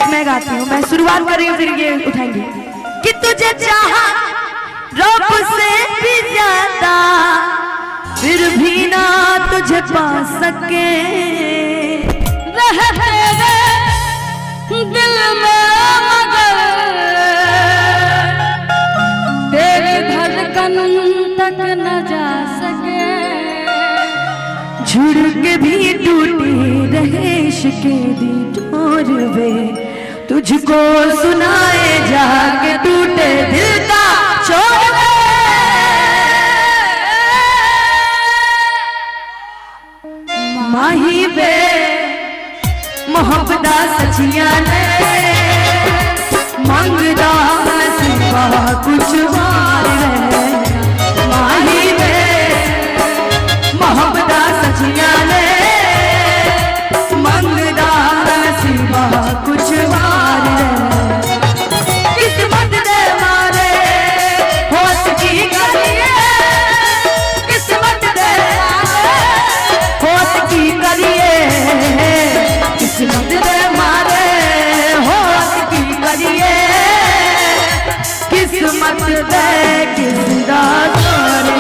गीत मैं गाती हूँ, मैं शुरुआत कर रही हूँ, फिर ये उठाएंगे कि तुझे चाहा रब से भी ज्यादा, फिर भी ना तुझे पा सके, रहते दिल में मगर तेरी धड़कन तक न जा सके, झुड़ के भी टूटी रहे इश्क़े दी ठोर वे, तुझको सुनाए जाके टूटे दिल का शोर वे। माही वे मोहब्बत सचिया ने मंगदा सिवा कुछ बार है, माही वे मोहब्बत सचिया ने मंगदा सिवा कुछ बार है, किस्मत दे मारे होश की करिए, किस्मत दे मारे होश की करिए, किस्मत दे मारे होश की करिए, किस्मत दे किसदा करे।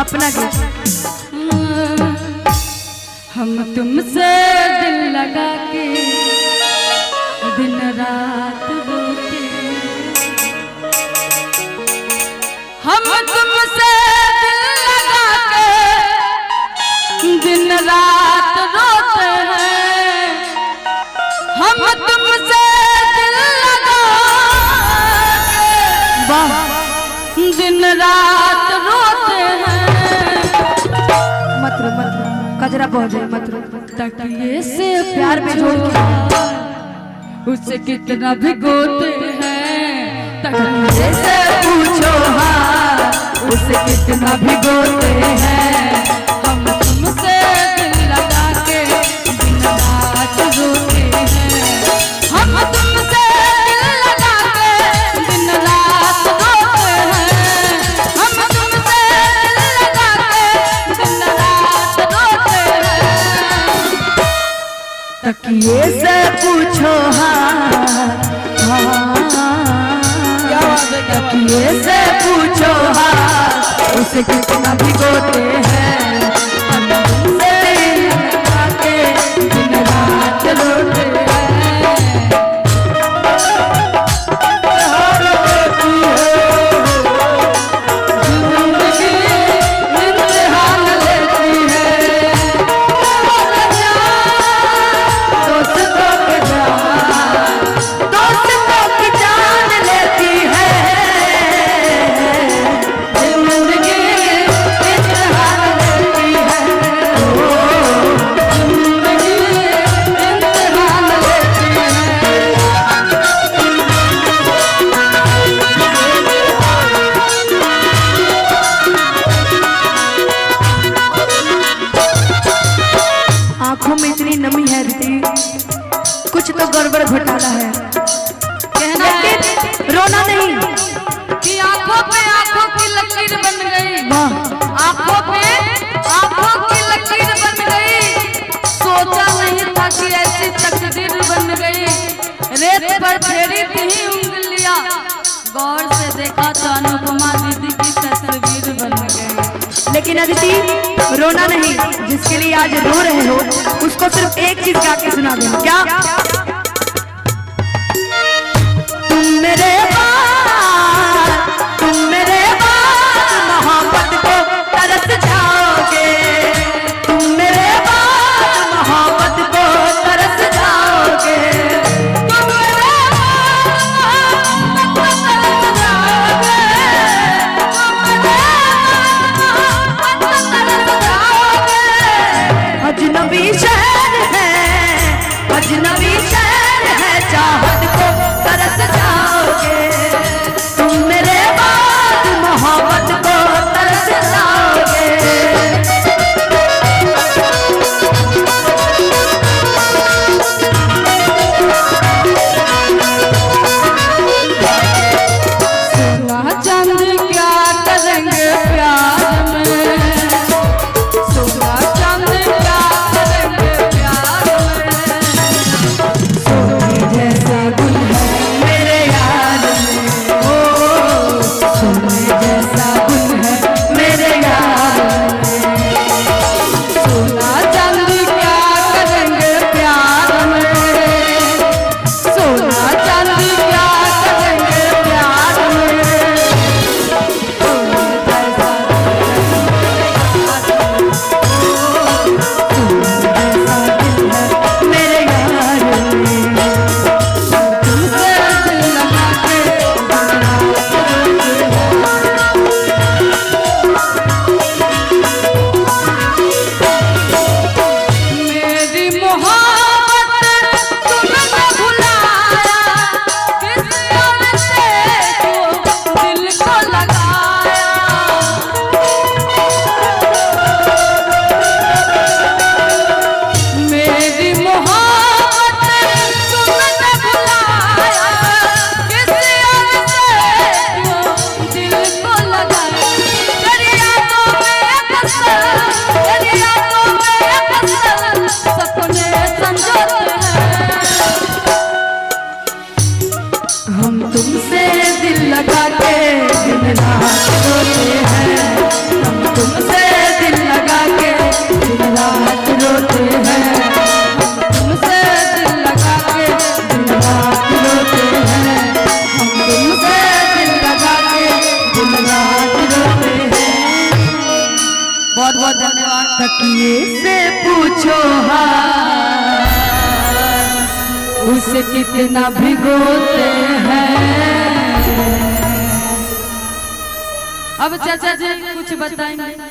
अपना गीत हम तुमसे दिल लगा के दिन रात रोते, हम तुमसे दिल लगा के दिन रात रोते हैं, हम तुमसे दिल लगा के दिन रात रोते हैं, कजरा बहुत जाए मत तकिए से प्यार में जोड़ के उसे कितना भिगोते हैं, तकिए से पूछो हाँ उसे कितना भिगोते हैं, हम तुमसे दिल लगा के दिन रात रोते हैं, हम तुमसे दिल लगा के दिन रात रोते हैं, हम तुमसे दिल लगा के दिन रात रोते हैं, तकिए से पूछो हाँ तकिए से पूछो हाँ उसे कितना भिगोते हैं, हम तुमसे दिल लगा के दिन रात रोते हैं। आंखों में इतनी नमी है दीदी, कुछ तो गड़बड़ घोटाला है, कहना है रोना नहीं कि आंखों पे आंखों की लकीर बन गई, आंखों पे आंखों की लकीर बन गई, सोचा नहीं था कि ऐसी तकदीर बन गई, रेत पर फेरी थी उंगलियां, गौर से देखा तो अनुपमा दीदी की तस्वीर बन गई। लेकिन अदिति रोना नहीं, जिसके लिए आज रो रहे हो उसको सिर्फ एक चीज गा के सुना दो, क्या तुम मेरे बाद मोहब्बत को तरस जाओगे, तुम मेरे बाद मोहब्बत को तरस जाओगे, तुम मेरे बाद मोहब्बत को तरस जाओगे, अजनबी शहर है, अजनबी शहर है, चाहत को तरस जाओगे, तुम मेरे बाद मोहब्बत को तरस जाओगे। मोहब्बत तुमने भुलाया, किस और से तो दिल को लगाया। मेरी मोहब्बत तुमने भुलाया, किस और से तो दिल को लगाया। तेरी यादों में फसल, तेरी यादों में फसल, सपने संजोते हैं। हम तुमसे दिल लगा के दिन रात रोते हैं, हम तुमसे दिल लगा के दिन रात रोते हैं, हम तुमसे दिल लगा के दिन रात रोते हैं, हम तुमसे दिल लगा के दिन रात रोते हैं। बहुत बहुत धन्यवाद। तकिए से पूछो हाल, उसे कितना भिगोते हैं। अब चाचा जी कुछ बताएंगे।